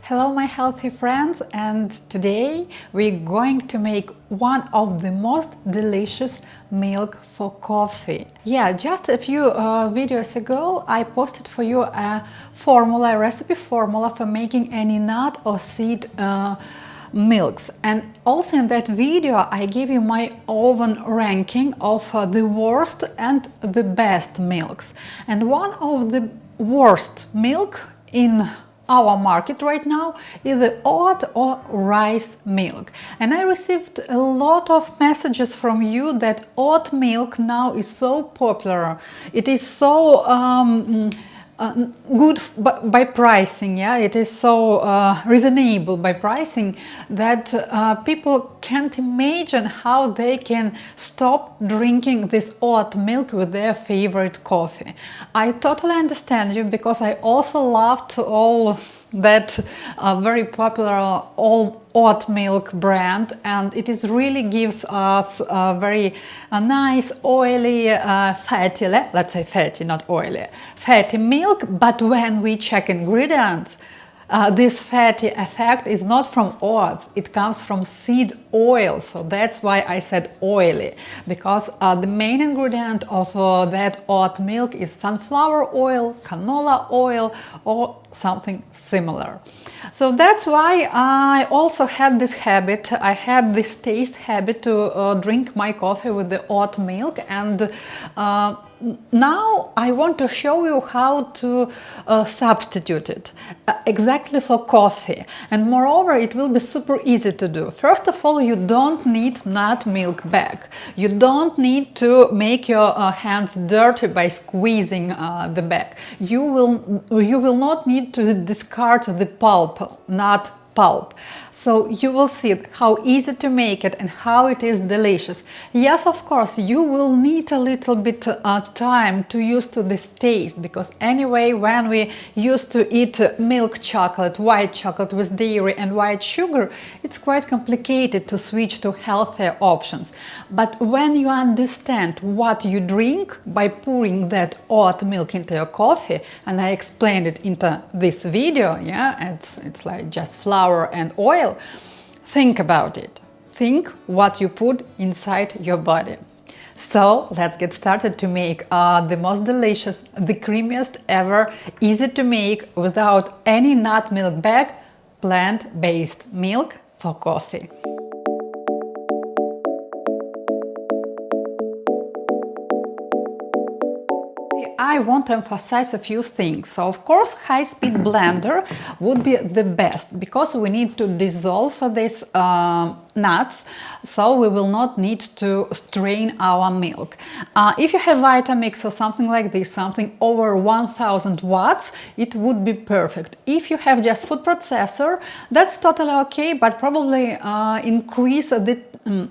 Hello my healthy friends, and today we're going to make one of the most delicious milk for coffee. Yeah, just a few videos ago I posted for you a recipe formula for making any nut or seed milks, and also in that video I gave you my own ranking of the worst and the best milks, and one of the worst milk in our market right now is the oat or rice milk. And I received a lot of messages from you that oat milk now is so popular. It is so good by pricing, yeah, it is so reasonable by pricing that people can't imagine how they can stop drinking this oat milk with their favorite coffee. I totally understand you, because I also loved all that very popular oat milk brand, and it is really gives us a very nice oily fatty, let's say fatty, not oily, fatty milk. But when we check ingredients, this fatty effect is not from oats, it comes from seed oil. So that's why I said oily, because the main ingredient of that oat milk is sunflower oil, canola oil, or something similar. So that's why I also had this habit, I had this taste habit to drink my coffee with the oat milk, and now I want to show you how to substitute it exactly for coffee, and moreover it will be super easy to do. First of all, you don't need nut milk bag. You don't need to make your hands dirty by squeezing the bag. You will not need to discard the pulp, nut pulp. So you will see how easy to make it and how it is delicious. Yes, of course, you will need a little bit time to use to this taste, because anyway, when we used to eat milk chocolate, white chocolate with dairy and white sugar, it's quite complicated to switch to healthier options. But when you understand what you drink by pouring that oat milk into your coffee, and I explained it into this video, yeah, it's like just flour and oil. Think about it. Think what you put inside your body. So let's get started to make the most delicious, the creamiest ever, easy to make without any nut milk bag, plant-based milk for coffee. I want to emphasize a few things. So of course, high-speed blender would be the best, because we need to dissolve these nuts, so we will not need to strain our milk. If you have Vitamix or something like this, something over 1000 watts, it would be perfect. If you have just food processor, that's totally okay, but probably increase the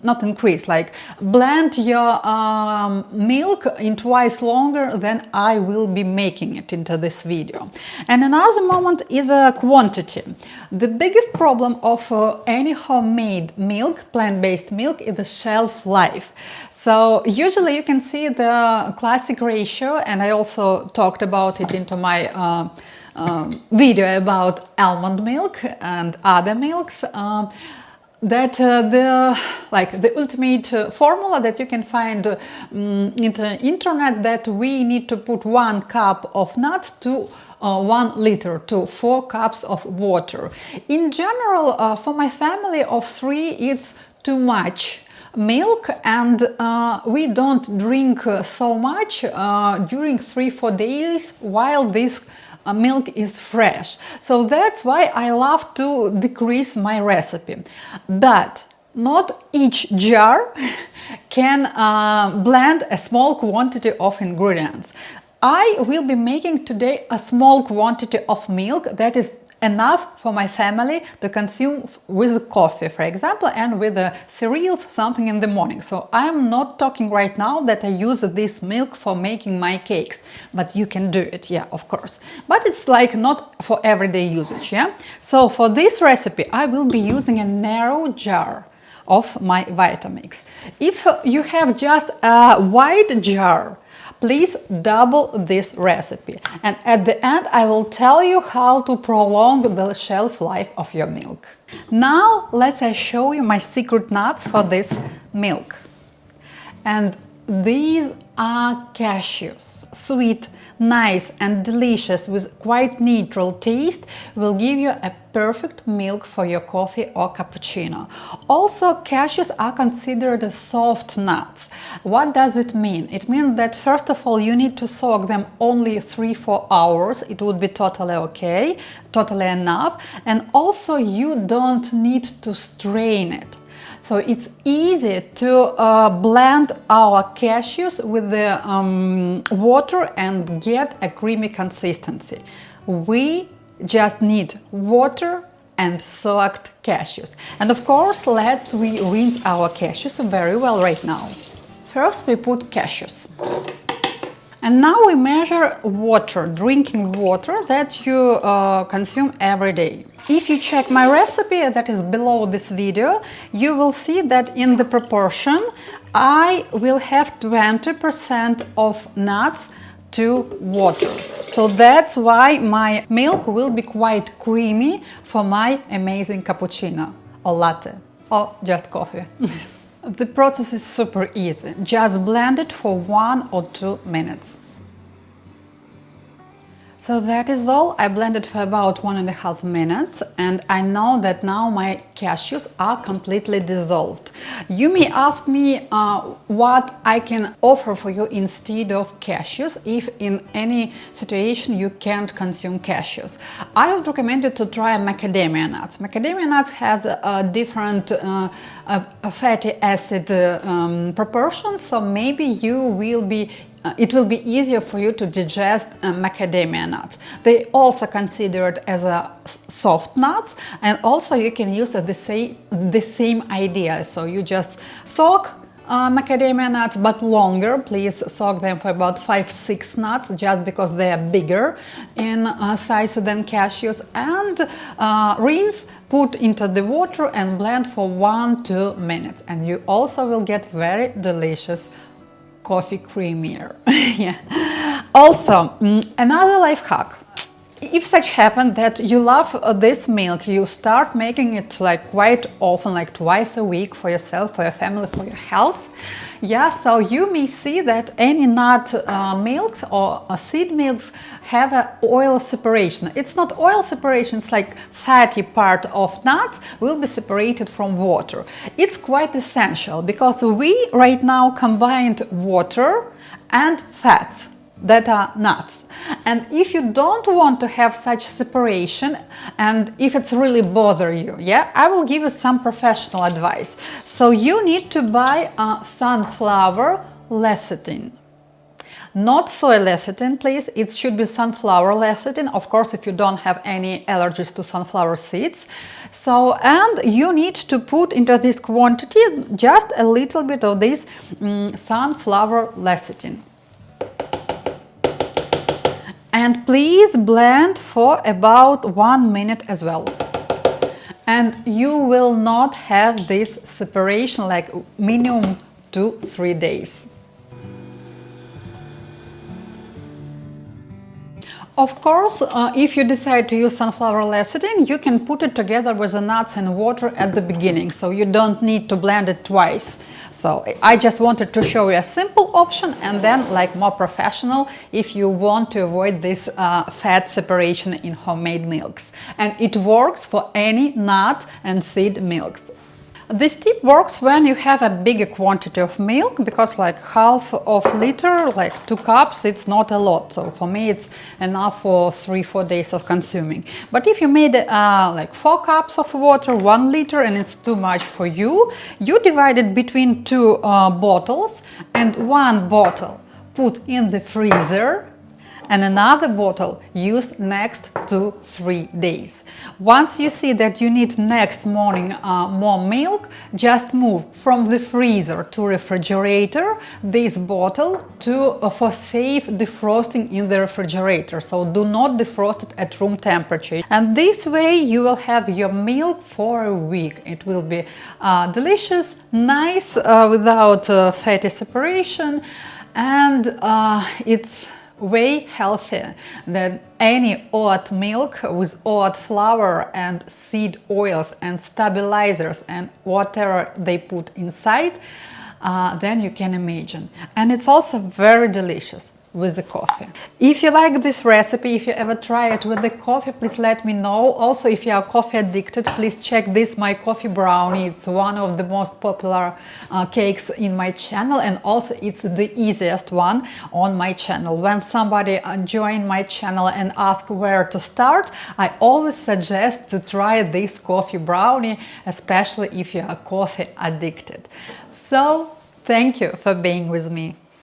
not increase, like blend your milk in twice longer than I will be making it into this video. And another moment is a quantity. The biggest problem of any homemade milk, plant-based milk, is the shelf life. So usually you can see the classic ratio, and I also talked about it into my video about almond milk and other milks. That the ultimate formula that you can find in the internet, that we need to put 1 cup of nuts to 1 liter to 4 cups of water. In general, for my family of 3, it's too much milk, and we don't drink so much during 3-4 days while this milk is fresh. So that's why I love to decrease my recipe. But not each jar can blend a small quantity of ingredients. I will be making today a small quantity of milk that is enough for my family to consume with coffee, for example, and with cereals, something in the morning. So I'm not talking right now that I use this milk for making my cakes, but you can do it, yeah, of course. But it's like not for everyday usage, yeah. So for this recipe I will be using a narrow jar of my Vitamix. If you have just a wide jar, please double this recipe. And at the end, I will tell you how to prolong the shelf life of your milk. Now, let's show you my secret nuts for this milk. And these are cashews. Sweet, nice and delicious with quite neutral taste will give you a perfect milk for your coffee or cappuccino. Also, cashews are considered soft nuts. What does it mean? It means that first of all you need to soak them only 3-4 hours. It would be totally okay, totally enough. And also you don't need to strain it. So it's easy to blend our cashews with the water and get a creamy consistency. We just need water and soaked cashews. And of course, let's rinse our cashews very well right now. First we put cashews. And now we measure water, drinking water that you consume every day. If you check my recipe that is below this video, you will see that in the proportion I will have 20% of nuts to water. So that's why my milk will be quite creamy for my amazing cappuccino or latte or just coffee. The process is super easy. Just blend it for 1 or 2 minutes. So that is all. I blended for about 1.5 minutes and I know that now my cashews are completely dissolved. You may ask me what I can offer for you instead of cashews if in any situation you can't consume cashews. I would recommend you to try macadamia nuts. Macadamia nuts has a different fatty acid proportion, so maybe it will be easier for you to digest macadamia nuts. They also considered as a soft nuts, and also you can use the same idea. So you just soak macadamia nuts, but longer. Please soak them for about 5-6 nuts, just because they are bigger in size than cashews, and rinse, put into the water and blend for 1-2 minutes. And you also will get very delicious coffee creamier. Yeah. Also, another life hack. If such happens that you love this milk, you start making it like quite often, like twice a week for yourself, for your family, for your health. Yeah, so you may see that any nut milks or seed milks have an oil separation. It's not oil separation, it's like fatty part of nuts will be separated from water. It's quite essential because we right now combined water and fats that are nuts. And if you don't want to have such separation, and if it's really bother you, yeah, I will give you some professional advice. So you need to buy sunflower lecithin. Not soy lecithin, please. It should be sunflower lecithin. Of course, if you don't have any allergies to sunflower seeds. So, and you need to put into this quantity just a little bit of this sunflower lecithin. And please blend for about 1 minute as well. And you will not have this separation like minimum 2-3 days. Of course, if you decide to use sunflower lecithin, you can put it together with the nuts and water at the beginning, so you don't need to blend it twice. So I just wanted to show you a simple option, and then like more professional if you want to avoid this fat separation in homemade milks. And it works for any nut and seed milks. This tip works when you have a bigger quantity of milk, because like half of liter, like 2 cups, it's not a lot. So for me it's enough for 3-4 days of consuming. But if you made like 4 cups of water, 1 liter, and it's too much for you, you divide it between 2 bottles, and 1 bottle put in the freezer and another bottle use next 2-3 days. Once you see that you need next morning more milk, just move from the freezer to refrigerator this bottle for safe defrosting in the refrigerator. So do not defrost it at room temperature. And this way you will have your milk for a week. It will be delicious, nice, without fatty separation. and it's way healthier than any oat milk with oat flour and seed oils and stabilizers and whatever they put inside than you can imagine. And it's also very delicious with the coffee. If you like this recipe, if you ever try it with the coffee, please let me know. Also, if you are coffee addicted, please check this my coffee brownie. It's one of the most popular cakes in my channel, and also it's the easiest one on my channel. When somebody join my channel and ask where to start, I always suggest to try this coffee brownie, especially if you are coffee addicted. So thank you for being with me.